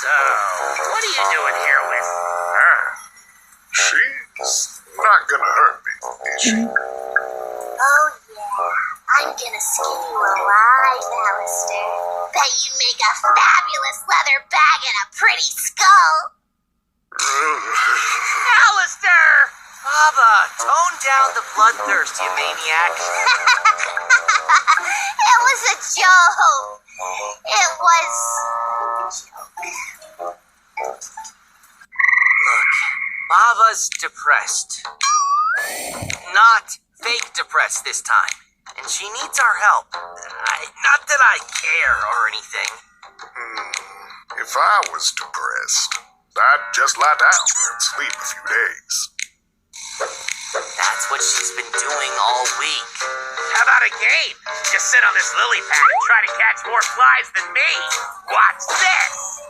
So, what are you doing here with her? She's not gonna hurt me, is she? Oh, yeah. I'm gonna skin you alive, Alistair. Bet you'd make a fabulous leather bag and a pretty skull. Alistair! Baba, tone down the bloodthirst, you maniac. It was a joke. It was a joke. Look, Baba's depressed. Not fake depressed this time. And she needs our help. Not that I care or anything. If I was depressed, I'd just lie down and sleep a few days. That's what she's been doing all week. How about a game? Just sit on this lily pad and try to catch more flies than me. Watch this.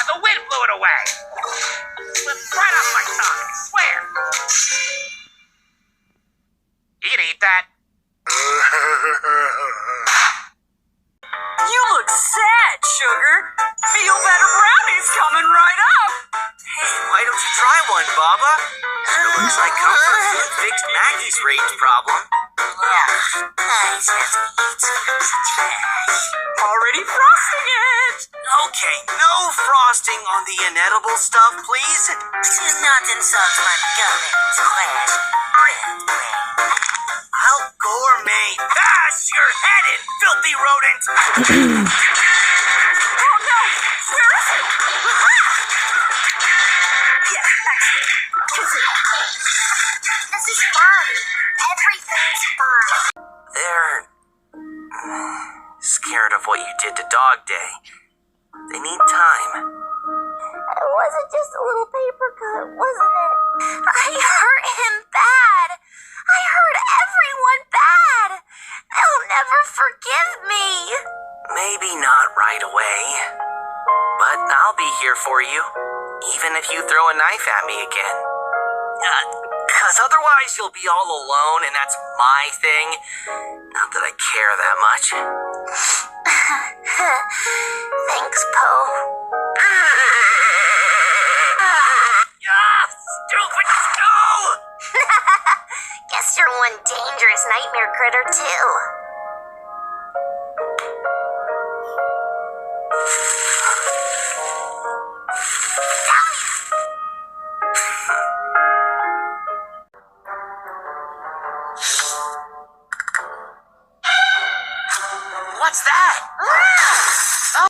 The wind blew it away. Slipped right off my tongue, I swear. You can eat that. You look sad, sugar. Feel better brownies coming right up. Hey, why don't you try one, Baba? It looks like comfort food fixed Maggie's rage problem. Yeah, I just have to eat some trash. Already frosting it. Okay, no frosting on the inedible stuff, please. Do not insult my gum and trash. Bread. I'll gourmet. Bash your head in, filthy rodent! Oh no! Where is it? Yeah, that's it. Kiss it. This is fine. Everything's fine. They're scared of what you did to Dog Day. They need time. It wasn't just a little paper cut, wasn't it? I hurt him bad. I hurt everyone bad. They'll never forgive me. Maybe not right away. But I'll be here for you. Even if you throw a knife at me again. 'Cause otherwise you'll be all alone and that's my thing. Not that I care that much. Thanks, Poe. Stupid skull! Guess you're one dangerous nightmare critter, too.